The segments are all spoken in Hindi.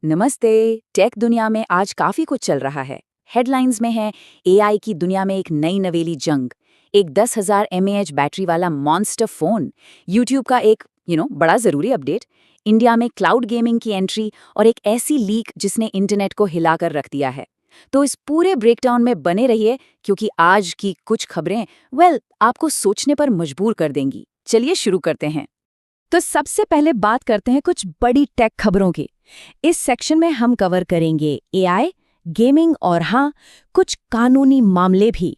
नमस्ते। टेक दुनिया में आज काफी कुछ चल रहा है। हेडलाइंस में है एआई की दुनिया में एक नई नवेली जंग, एक 10,000 mAh बैटरी वाला मॉन्स्टर फोन, यूट्यूब का एक बड़ा जरूरी अपडेट, इंडिया में क्लाउड गेमिंग की एंट्री और एक ऐसी लीक जिसने इंटरनेट को हिलाकर रख दिया है। तो इस पूरे ब्रेकडाउन में बने रहिए क्योंकि आज की कुछ खबरें आपको सोचने पर मजबूर कर देंगी। चलिए शुरू करते हैं। तो सबसे पहले बात करते हैं कुछ बड़ी टेक खबरों की। इस सेक्शन में हम कवर करेंगे एआई, गेमिंग और हाँ, कुछ कानूनी मामले भी।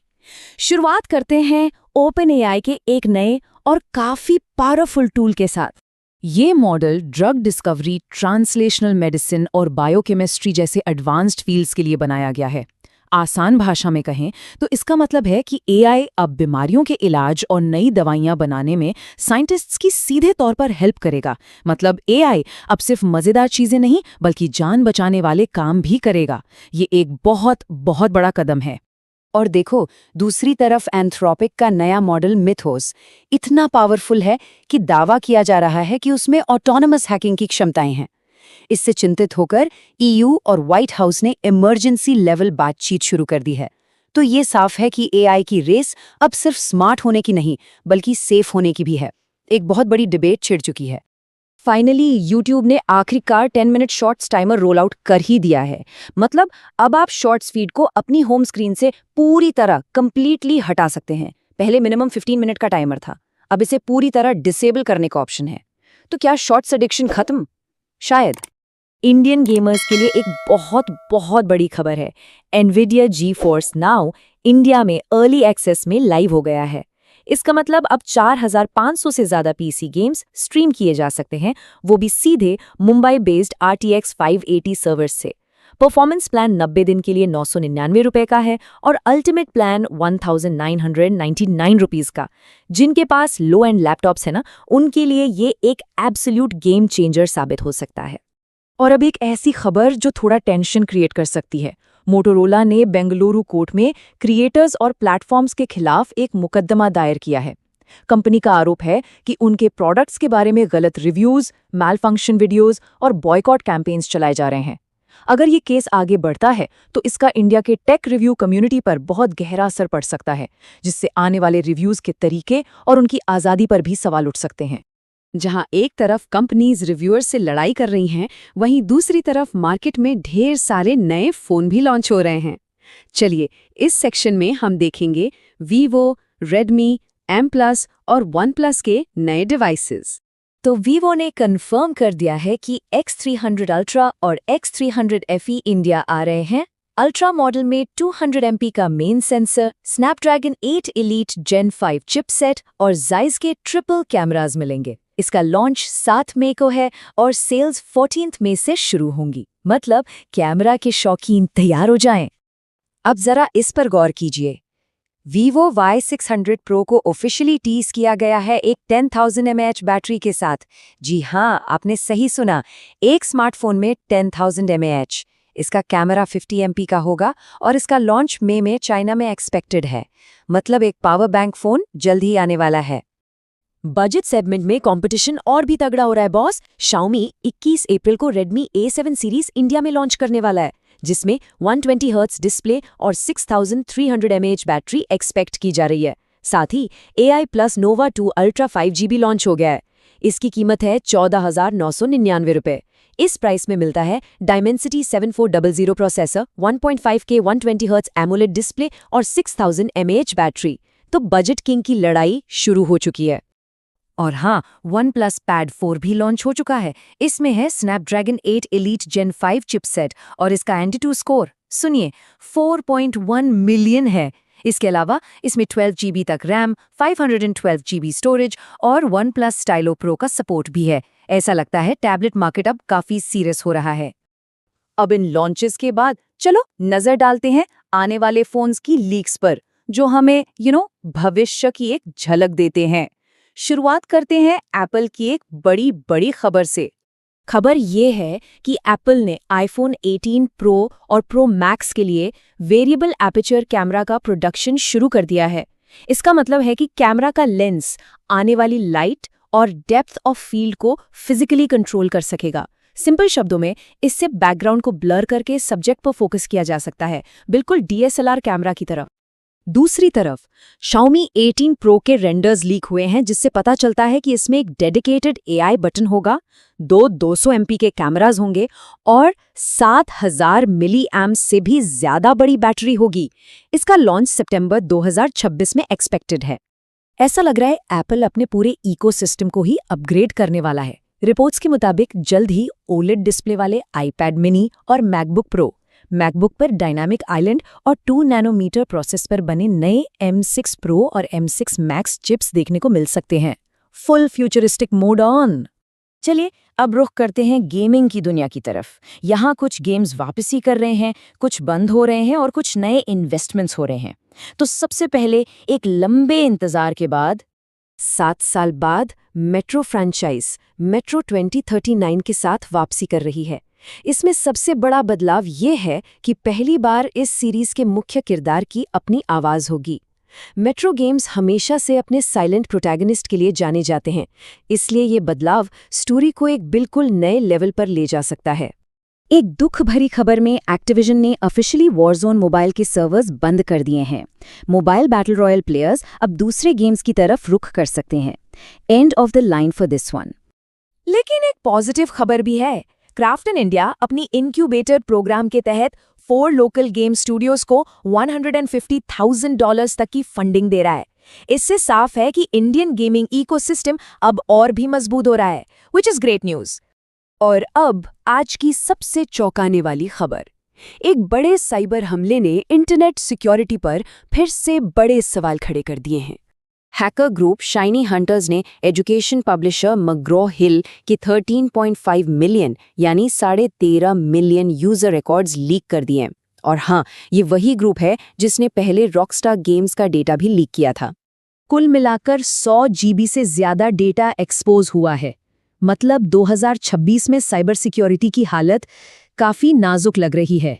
शुरुआत करते हैं ओपन एआई के एक नए और काफी पावरफुल टूल के साथ। ये model drug discovery, translational medicine और बायोकेमिस्ट्री जैसे एडवांस्ड फील्ड्स के लिए बनाया गया है। आसान भाषा में कहें तो इसका मतलब है कि एआई अब बीमारियों के इलाज और नई दवाइयां बनाने में साइंटिस्ट्स की सीधे तौर पर हेल्प करेगा। मतलब एआई अब सिर्फ मजेदार चीजें नहीं बल्कि जान बचाने वाले काम भी करेगा। ये एक बहुत बहुत बड़ा कदम है। और देखो, दूसरी तरफ एंथ्रोपिक का नया मॉडल मिथोस इतना पावरफुल है कि दावा किया जा रहा है कि उसमें ऑटोनमस हैकिंग की क्षमताएं हैं। इससे चिंतित होकर ईयू और व्हाइट हाउस ने इमरजेंसी लेवल बातचीत शुरू कर दी है। तो ये साफ है कि एआई की रेस अब सिर्फ स्मार्ट होने की नहीं बल्कि सेफ होने की भी है। एक बहुत बड़ी डिबेट छिड़ चुकी है। फाइनली यूट्यूब ने आखिरकार 10 minute shorts timer roll out कर ही दिया है। मतलब अब आप शॉर्ट्स फीड को अपनी होम स्क्रीन से पूरी तरह कंप्लीटली हटा सकते हैं। पहले मिनिमम 15 मिनट का टाइमर था, अब इसे पूरी तरह डिसेबल करने का ऑप्शन है। तो क्या शॉर्ट्स एडिक्शन खत्म? शायद। इंडियन गेमर्स के लिए एक बहुत बहुत बड़ी खबर है। एनवीडिया जीफोर्स नाउ इंडिया में अर्ली एक्सेस में लाइव हो गया है। इसका मतलब अब 4,500 से ज्यादा पीसी गेम्स स्ट्रीम किए जा सकते हैं, वो भी सीधे मुंबई बेस्ड RTX 580 सर्वर्स से। परफॉर्मेंस प्लान 90 दिन के लिए 999 रुपए का है और अल्टीमेट प्लान 1,999 रुपीज का। जिनके पास लो एंड लैपटॉप्स है ना, उनके लिए ये एक एब्सोल्यूट गेम चेंजर साबित हो सकता है। और अब एक ऐसी खबर जो थोड़ा टेंशन क्रिएट कर सकती है। मोटोरोला ने बेंगलुरु कोर्ट में क्रिएटर्स और प्लेटफॉर्म्स के खिलाफ एक मुकदमा दायर किया है। कंपनी का आरोप है कि उनके प्रोडक्ट्स के बारे में गलत रिव्यूज, मैलफंक्शन वीडियोज और बॉयकॉट कैंपेन्स चलाए जा रहे हैं। अगर ये केस आगे बढ़ता है तो इसका इंडिया के टेक रिव्यू कम्युनिटी पर बहुत गहरा असर पड़ सकता है, जिससे आने वाले रिव्यूज के तरीके और उनकी आज़ादी पर भी सवाल उठ सकते हैं। जहां एक तरफ कंपनीज रिव्यूअर्स से लड़ाई कर रही हैं, वहीं दूसरी तरफ मार्केट में ढेर सारे नए फोन भी लॉन्च हो रहे हैं। चलिए, इस सेक्शन में हम देखेंगे वीवो, रेडमी, M+ और OnePlus के नए डिवाइसेस। तो वीवो ने कंफर्म कर दिया है कि X300 अल्ट्रा और X300 FE इंडिया आ रहे हैं। अल्ट्रा मॉडल में 200 MP का main sensor, Snapdragon 8 elite Gen 5 chipset और जाइस के ट्रिपल कैमरास मिलेंगे। इसका लॉन्च 7 मई को है और सेल्स 14 मई से शुरू होंगी। मतलब कैमरा के शौकीन तैयार हो जाएं। अब जरा इस पर गौर कीजिए। Vivo Y600 Pro को ऑफिशियली टीज किया गया है एक 10,000 mAh बैटरी के साथ। जी हाँ, आपने सही सुना, एक स्मार्टफोन में 10,000 mAh। इसका कैमरा 50 MP का होगा और इसका लॉन्च मई में चाइना में एक्सपेक्टेड है। मतलब एक पावर बैंक फोन जल्द ही आने वाला है। बजट सेगमेंट में कंपटीशन और भी तगड़ा हो रहा है बॉस। Xiaomi 21 अप्रैल को Redmi A7 सीरीज इंडिया में लॉन्च करने वाला है, जिसमें 120 हर्ट्ज डिस्प्ले और 6,300 mAh बैटरी एक्सपेक्ट की जा रही है। साथ ही AI Plus Nova 2 Ultra 5GB launch हो गया है। इसकी कीमत है 14,999 रुपए। इस प्राइस में मिलता है Dimensity 7400 processor, 1.5K 120 hertz AMOLED display और 6,000 mAh बैटरी। तो बजट किंग की लड़ाई शुरू हो चुकी है। और हाँ, OnePlus Pad 4 भी लॉन्च हो चुका है। इसमें है स्नैपड्रैगन 8 एलीट Gen 5 चिपसेट और इसका Antutu स्कोर सुनिए 4.1 मिलियन है। इसके अलावा इसमें 12GB तक रैम, 512GB स्टोरेज और OnePlus Stylo Pro का सपोर्ट भी है। ऐसा लगता है टैबलेट मार्केट अब काफी सीरियस हो रहा है। अब इन लॉन्चेस के बाद चलो नजर डालते हैं आने वाले फोन्स की लीक्स पर, जो हमें भविष्य की एक झलक देते हैं। शुरुआत करते हैं एप्पल की एक बड़ी खबर से। खबर ये है कि एप्पल ने iPhone 18 Pro और Pro Max के लिए वेरिएबल एपर्चर कैमरा का प्रोडक्शन शुरू कर दिया है। इसका मतलब है कि कैमरा का लेंस आने वाली लाइट और डेप्थ ऑफ फील्ड को फिजिकली कंट्रोल कर सकेगा। सिंपल शब्दों में इससे बैकग्राउंड को ब्लर करके सब्जेक्ट पर फोकस किया जा सकता है, बिल्कुल DSLR कैमरा की तरह। दूसरी तरफ Xiaomi 18 Pro के रेंडर्स लीक हुए हैं, जिससे पता चलता है कि इसमें एक डेडिकेटेड AI बटन होगा, 200 MP के कैमरास होंगे और 7000 मिली एम्प से भी ज्यादा बड़ी बैटरी होगी। इसका लॉन्च सितंबर 2026 में एक्सपेक्टेड है। ऐसा लग रहा है एप्पल अपने पूरे इकोसिस्टम को ही अपग्रेड करने वाला है। रिपोर्ट्स के मुताबिक जल्द ही OLED डिस्प्ले वाले iPad मिनी और मैकबुक प्रो, मैकबुक पर डायनामिक आइलैंड और 2 नैनोमीटर प्रोसेस पर बने नए M6 Pro और M6 Max चिप्स देखने को मिल सकते हैं। Full futuristic mode on. चलिए अब रुख करते हैं गेमिंग की दुनिया की तरफ। यहाँ कुछ गेम्स वापसी कर रहे हैं, कुछ बंद हो रहे हैं और कुछ नए इन्वेस्टमेंट्स हो रहे हैं। तो सबसे पहले एक लंबे इंतजार के बाद 7 साल बाद मेट्रो फ्रेंचाइज मेट्रो 2039 के साथ वापसी कर रही है। इसमें सबसे बड़ा बदलाव ये है कि पहली बार इस सीरीज के मुख्य किरदार की अपनी आवाज होगी। मेट्रो गेम्स हमेशा से अपने साइलेंट प्रोटैगनिस्ट के लिए जाने जाते हैं, इसलिए ये बदलाव स्टोरी को एक बिल्कुल नए लेवल पर ले जा सकता है। एक दुख भरी खबर में एक्टिविजन ने ऑफिशियली वॉरजोन मोबाइल के सर्वर्स बंद कर दिए हैं। मोबाइल बैटल रॉयल प्लेयर्स अब दूसरे गेम्स की तरफ रुख कर सकते हैं। End of the line for this one. लेकिन एक पॉजिटिव खबर भी है। क्राफ्टन इंडिया अपनी इनक्यूबेटर प्रोग्राम के तहत 4 लोकल गेम स्टूडियोज को $150,000 तक की फंडिंग दे रहा है। इससे साफ है कि इंडियन गेमिंग इकोसिस्टम अब और भी मजबूत हो रहा है, विच इज ग्रेट न्यूज। और अब आज की सबसे चौंकाने वाली खबर। एक बड़े साइबर हमले ने इंटरनेट सिक्योरिटी पर फिर से बड़े सवाल खड़े कर दिए हैं। हैकर ग्रुप शाइनी हंटर्स ने एजुकेशन पब्लिशर मग्रॉ हिल के 13.5 मिलियन यानी 13.5 मिलियन यूजर रिकॉर्ड्स लीक कर दिए। और हाँ, ये वही ग्रुप है जिसने पहले रॉकस्टार गेम्स का डेटा भी लीक किया था। कुल मिलाकर 100 GB से ज्यादा डेटा एक्सपोज हुआ है। मतलब 2026 में साइबर सिक्योरिटी की हालत काफी नाजुक लग रही है।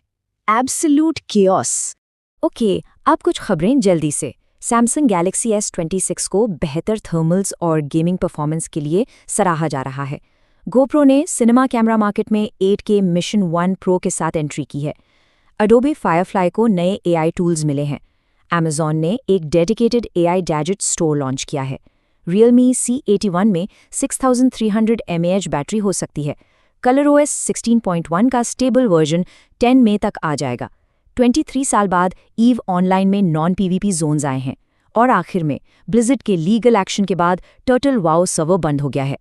Absolute chaos. ओके, अब कुछ खबरें जल्दी से। सैमसंग गैलेक्सी S26 को बेहतर थर्मल्स और गेमिंग परफॉर्मेंस के लिए सराहा जा रहा है। GoPro ने सिनेमा कैमरा मार्केट में 8K मिशन 1 Pro के साथ एंट्री की है। Adobe Firefly को नए AI टूल्स मिले हैं। Amazon ने एक dedicated AI gadget store launch किया है। Realme C81 में 6300 mAh बैटरी हो सकती है। ColorOS 16.1 का स्टेबल वर्जन 10 मई तक आ जाएगा। 23 साल बाद ईव ऑनलाइन में नॉन PvP जोन्स आए हैं। और आखिर में ब्लिज़र्ड के लीगल एक्शन के बाद टर्टल वाओ सर्वर बंद हो गया है।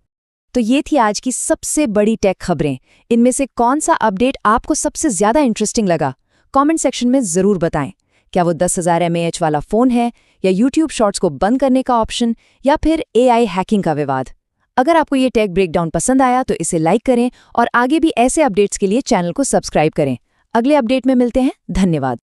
तो ये थी आज की सबसे बड़ी टेक खबरें। इनमें से कौन सा अपडेट आपको सबसे ज्यादा इंटरेस्टिंग लगा? कमेंट सेक्शन में जरूर बताएं। क्या वो 10,000 mAh वाला फोन है, या YouTube शॉर्ट्स को बंद करने का ऑप्शन, या फिर AI हैकिंग का विवाद? अगर आपको ये टेक ब्रेकडाउन पसंद आया तो इसे लाइक करें और आगे भी ऐसे अपडेट्स के लिए चैनल को सब्सक्राइब करें। अगले अपडेट में मिलते हैं। धन्यवाद।